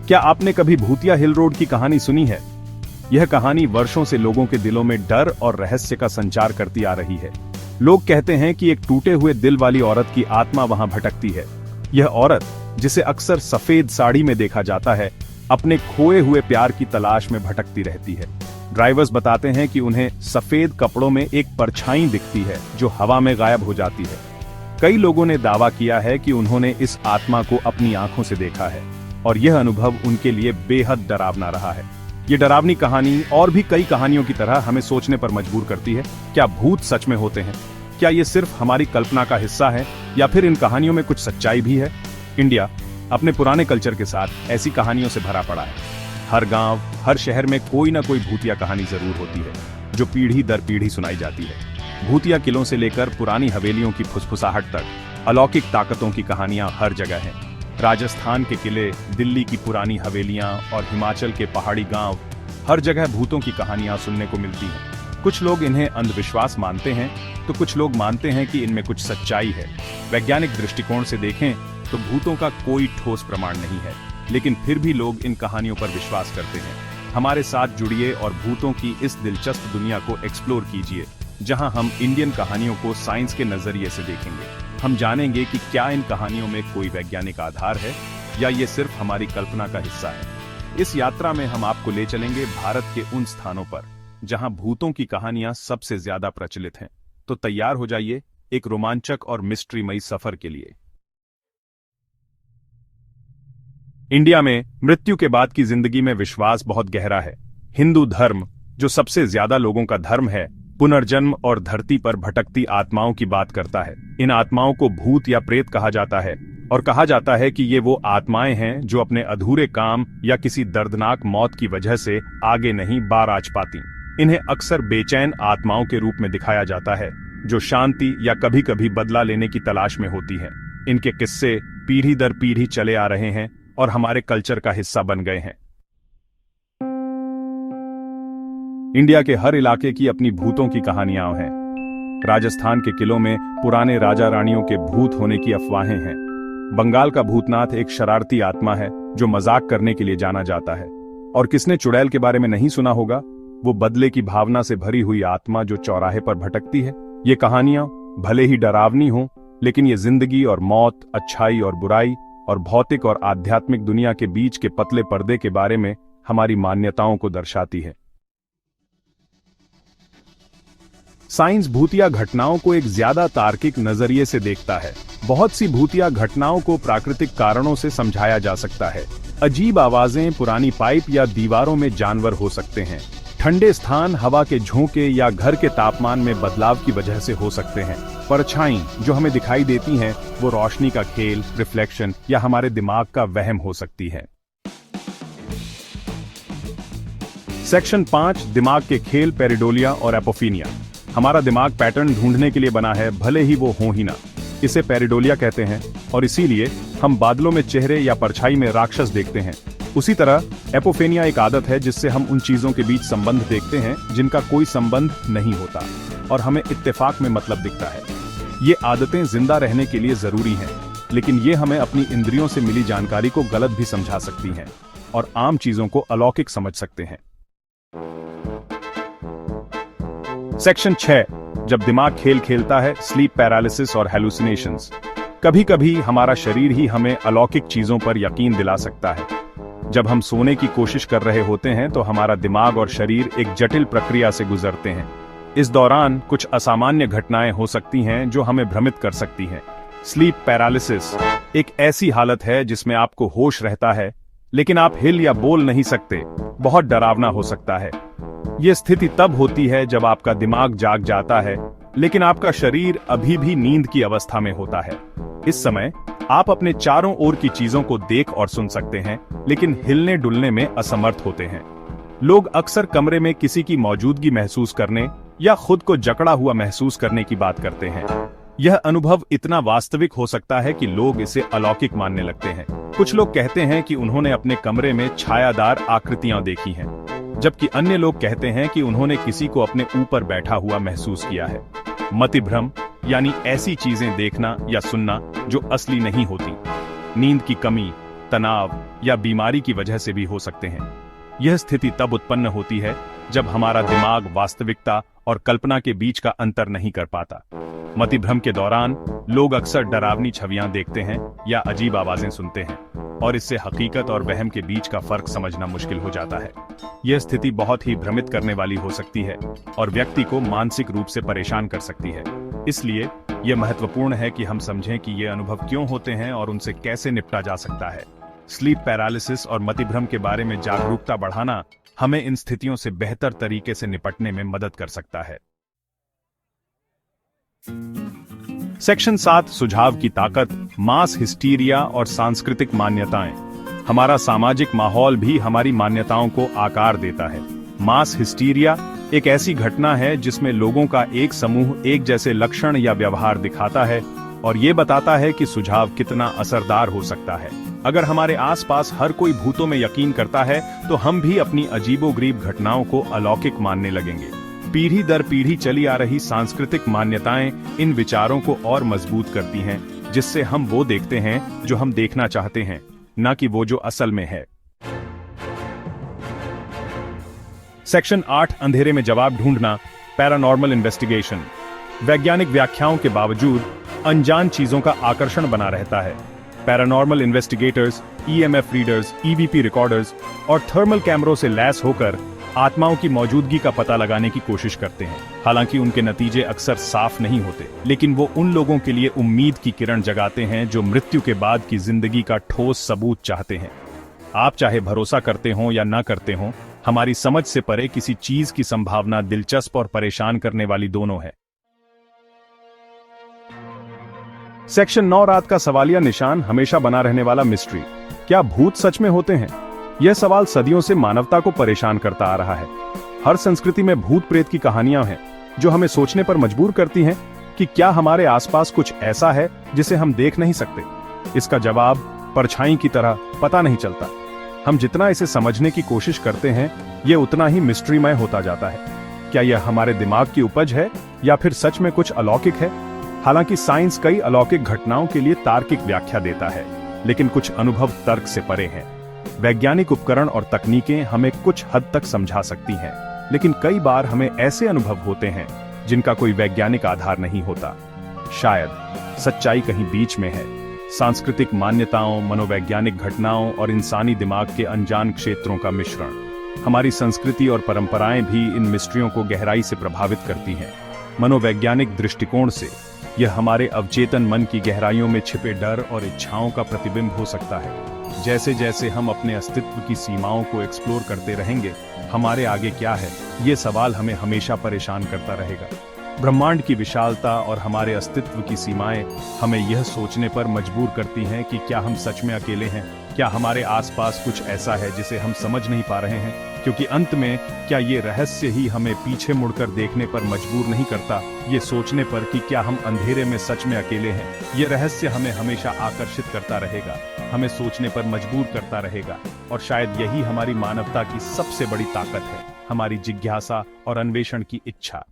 क्या आपने कभी भूतिया हिल रोड की कहानी सुनी है? यह कहानी वर्षों से लोगों के दिलों में डर और रहस्य का संचार करती आ रही है। लोग कहते हैं कि एक टूटे हुए दिल वाली औरत की आत्मा वहां भटकती है। यह औरत, जिसे अक्सर सफेद साड़ी में देखा जाता है, अपने खोए हुए प्यार की तलाश में भटकती रहती है। ड्राइवर्स बताते हैं कि उन्हें सफेद कपड़ों में एक परछाई दिखती है जो हवा में गायब हो जाती है। कई लोगों ने दावा किया है कि उन्होंने इस आत्मा को अपनी आंखों से देखा है और यह अनुभव उनके लिए बेहद डरावना रहा है। ये डरावनी कहानी और भी कई कहानियों की तरह हमें सोचने पर मजबूर करती है। क्या भूत सच में होते हैं? क्या ये सिर्फ हमारी कल्पना का हिस्सा है या फिर इन कहानियों में कुछ सच्चाई भी है? इंडिया अपने पुराने कल्चर के साथ ऐसी कहानियों से भरा पड़ा है। हर गांव, हर शहर में कोई ना कोई भूतिया कहानी जरूर होती है जो पीढ़ी दर पीढ़ी सुनाई जाती है। भूतिया किलों से लेकर पुरानी हवेलियों की फुसफुसाहट तक अलौकिक ताकतों की कहानियां हर जगह हैं। राजस्थान के किले, दिल्ली की पुरानी हवेलियां और हिमाचल के पहाड़ी गांव, हर जगह भूतों की कहानियां सुनने को मिलती हैं। कुछ लोग इन्हें अंधविश्वास मानते हैं तो कुछ लोग मानते हैं कि इनमें कुछ सच्चाई है। वैज्ञानिक दृष्टिकोण से देखें तो भूतों का कोई ठोस प्रमाण नहीं है, लेकिन फिर भी लोग इन कहानियों पर विश्वास करते हैं। हमारे साथ जुड़िए और भूतों की इस दिलचस्प दुनिया को एक्सप्लोर कीजिए, जहां हम इंडियन कहानियों को साइंस के नजरिए से देखेंगे। हम जानेंगे कि क्या इन कहानियों में कोई वैज्ञानिक आधार है या ये सिर्फ हमारी कल्पना का हिस्सा है। इस यात्रा में हम आपको ले चलेंगे भारत के उन स्थानों पर जहां भूतों की कहानियां सबसे ज्यादा प्रचलित हैं। तो तैयार हो जाइए एक रोमांचक और मिस्ट्रीमयी सफर के लिए। इंडिया में मृत्यु के बाद की जिंदगी में विश्वास बहुत गहरा है। हिंदू धर्म, जो सबसे ज्यादा लोगों का धर्म है, पुनर्जन्म और धरती पर भटकती आत्माओं की बात करता है। इन आत्माओं को भूत या प्रेत कहा जाता है और कहा जाता है कि ये वो आत्माएं हैं जो अपने अधूरे काम या किसी दर्दनाक मौत की वजह से आगे नहीं बाराज पाती। इन्हें अक्सर बेचैन आत्माओं के रूप में दिखाया जाता है जो शांति या कभी कभी बदला लेने की तलाश में होती हैं। इनके किस्से पीढ़ी दर पीढ़ी चले आ रहे हैं और हमारे कल्चर का हिस्सा बन गए हैं। इंडिया के हर इलाके की अपनी भूतों की कहानियां हैं। राजस्थान के किलों में पुराने राजा रानियों के भूत होने की अफवाहें हैं। बंगाल का भूतनाथ एक शरारती आत्मा है जो मजाक करने के लिए जाना जाता है। और किसने चुड़ैल के बारे में नहीं सुना होगा, वो बदले की भावना से भरी हुई आत्मा जो चौराहे पर भटकती है। ये कहानियां भले ही डरावनी हों, लेकिन ये जिंदगी और मौत, अच्छाई और बुराई और भौतिक और आध्यात्मिक दुनिया के बीच के पतले पर्दे के बारे में हमारी मान्यताओं को दर्शाती है। साइंस भूतिया घटनाओं को एक ज्यादा तार्किक नजरिए से देखता है। बहुत सी भूतिया घटनाओं को प्राकृतिक कारणों से समझाया जा सकता है। अजीब आवाजें, पुरानी पाइप या दीवारों में जानवर हो सकते हैं। ठंडे स्थान, हवा के झोंके या घर के तापमान में बदलाव की वजह से हो सकते हैं। परछाई जो हमें दिखाई देती हैं, वो रोशनी का खेल, रिफ्लेक्शन या हमारे दिमाग का वहम हो सकती है। सेक्शन 5, दिमाग के खेल, पेरिडोलिया और एपोफीनिया। हमारा दिमाग पैटर्न ढूंढने के लिए बना है, भले ही वो हो ही ना। इसे पेरिडोलिया कहते हैं और इसीलिए हम बादलों में चेहरे या परछाई में राक्षस देखते हैं। उसी तरह एपोफेनिया एक आदत है जिससे हम उन चीजों के बीच संबंध देखते हैं जिनका कोई संबंध नहीं होता और हमें इत्तेफाक में मतलब दिखता है। ये आदतें जिंदा रहने के लिए जरूरी हैं, लेकिन ये हमें अपनी इंद्रियों से मिली जानकारी को गलत भी समझा सकती हैं और आम चीजों को अलौकिक समझ सकते हैं। सेक्शन 6, जब दिमाग खेल खेलता है, स्लीप पैरालिसिस और हेलुसिनेशंस। कभी कभी हमारा शरीर ही हमें अलौकिक चीजों पर यकीन दिला सकता है। जब हम सोने की कोशिश कर रहे होते हैं तो हमारा दिमाग और शरीर एक जटिल प्रक्रिया से गुजरते हैं। इस दौरान कुछ असामान्य घटनाएं हो सकती हैं जो हमें भ्रमित कर सकती हैं। स्लीप पैरालिसिस एक ऐसी हालत है जिसमें आपको होश रहता है लेकिन आप हिल या बोल नहीं सकते। बहुत डरावना हो सकता है। यह स्थिति तब होती है जब आपका दिमाग जाग जाता है लेकिन आपका शरीर अभी भी नींद की अवस्था में होता है। इस समय आप अपने चारों ओर की चीजों को देख और सुन सकते हैं लेकिन हिलने डुलने में असमर्थ होते हैं। लोग अक्सर कमरे में किसी की मौजूदगी महसूस करने या खुद को जकड़ा हुआ महसूस करने की बात करते हैं। यह अनुभव इतना वास्तविक हो सकता है कि लोग इसे अलौकिक मानने लगते हैं। कुछ लोग कहते हैं कि उन्होंने अपने कमरे में छायादार आकृतियां देखी हैं, जबकि अन्य लोग कहते हैं कि उन्होंने किसी को अपने ऊपर बैठा हुआ महसूस किया है। मतिभ्रम यानी ऐसी चीजें देखना या सुनना जो असली नहीं होती। नींद की कमी, तनाव या बीमारी की वजह से भी हो सकते हैं। यह स्थिति तब उत्पन्न होती है जब हमारा दिमाग वास्तविकता और कल्पना के बीच का अंतर नहीं कर पाता। मतिभ्रम के दौरान लोग अक्सर डरावनी छवियां देखते हैं या अजीब आवाजें सुनते हैं, और इससे हकीकत और वहम के बीच का फर्क समझना मुश्किल हो जाता है। यह स्थिति बहुत ही भ्रमित करने वाली हो सकती है और व्यक्ति को मानसिक रूप से परेशान कर सकती है। इसलिए यह महत्वपूर्ण है कि हम समझें कि ये अनुभव क्यों होते हैं और उनसे कैसे निपटा जा सकता है। स्लीप पैरालिसिस और मतिभ्रम के बारे में जागरूकता बढ़ाना हमें इन स्थितियों से बेहतर तरीके से निपटने में मदद कर सकता है। सेक्शन 7 सुझाव की ताकत, मास हिस्टीरिया और सांस्कृतिक मान्यताएं। हमारा सामाजिक माहौल भी हमारी मान्यताओं को आकार देता है। मास हिस्टीरिया एक ऐसी घटना है जिसमें लोगों का एक समूह एक जैसे लक्षण या व्यवहार दिखाता है और ये बताता है कि सुझाव कितना असरदार हो सकता है। अगर हमारे आसपास हर कोई भूतों में यकीन करता है तो हम भी अपनी अजीबोगरीब घटनाओं को अलौकिक मानने लगेंगे। पीढ़ी दर पीढ़ी चली आ रही सांस्कृतिक मान्यताएं इन विचारों को और मजबूत करती हैं, जिससे हम वो देखते हैं जो हम देखना चाहते हैं, न कि वो जो असल में है। सेक्शन 8 अंधेरे में जवाब ढूंढना, पैरानॉर्मल इन्वेस्टिगेशन। वैज्ञानिक व्याख्याओं के बावजूद अनजान चीजों का आकर्षण बना रहता है। Paranormal investigators EMF readers, EVP recorders और थर्मल कैमरों से लैस होकर आत्माओं की मौजूदगी का पता लगाने की कोशिश करते हैं। हालांकि उनके नतीजे अक्सर साफ नहीं होते, लेकिन वो उन लोगों के लिए उम्मीद की किरण जगाते हैं जो मृत्यु के बाद की जिंदगी का ठोस सबूत चाहते हैं। आप चाहे भरोसा करते हो या ना करते हो, हमारी समझ से परे किसी चीज की संभावना दिलचस्प और परेशान करने वाली दोनों है। सेक्शन 9 रात का सवालिया निशान, हमेशा बना रहने वाला मिस्ट्री। क्या भूत सच में होते हैं? यह सवाल सदियों से मानवता को परेशान करता आ रहा है। हर संस्कृति में भूत प्रेत की कहानियां हैं जो हमें सोचने पर मजबूर करती हैं कि क्या हमारे आसपास कुछ ऐसा है जिसे हम देख नहीं सकते। इसका जवाब परछाई की तरह पता नहीं चलता। हम जितना इसे समझने की कोशिश करते हैं, यह उतना ही मिस्ट्रीमय होता जाता है। क्या यह हमारे दिमाग की उपज है या फिर सच में कुछ अलौकिक है? हालांकि साइंस कई अलौकिक घटनाओं के लिए तार्किक व्याख्या देता है, लेकिन कुछ अनुभव तर्क से परे हैं। वैज्ञानिक उपकरण और तकनीकें हमें कुछ हद तक समझा सकती हैं, लेकिन कई बार हमें ऐसे अनुभव होते हैं जिनका कोई वैज्ञानिक आधार नहीं होता। शायद सच्चाई कहीं बीच में है। सांस्कृतिक मान्यताओं, मनोवैज्ञानिक घटनाओं और इंसानी दिमाग के अनजान क्षेत्रों का मिश्रण। हमारी संस्कृति और परंपराएं भी इन मिस्ट्रियों को गहराई से प्रभावित करती हैं। मनोवैज्ञानिक दृष्टिकोण से यह हमारे अवचेतन मन की गहराइयों में छिपे डर और इच्छाओं का प्रतिबिंब हो सकता है। जैसे जैसे हम अपने अस्तित्व की सीमाओं को एक्सप्लोर करते रहेंगे, हमारे आगे क्या है, ये सवाल हमें हमेशा परेशान करता रहेगा। ब्रह्मांड की विशालता और हमारे अस्तित्व की सीमाएं हमें यह सोचने पर मजबूर करती हैं कि क्या हम सच में अकेले हैं? क्या हमारे आसपास कुछ ऐसा है जिसे हम समझ नहीं पा रहे हैं? क्योंकि अंत में क्या ये रहस्य ही हमें पीछे मुड़कर देखने पर मजबूर नहीं करता, ये सोचने पर कि क्या हम अंधेरे में सच में अकेले हैं? ये रहस्य हमें हमेशा आकर्षित करता रहेगा, हमें सोचने पर मजबूर करता रहेगा, और शायद यही हमारी मानवता की सबसे बड़ी ताकत है, हमारी जिज्ञासा और अन्वेषण की इच्छा।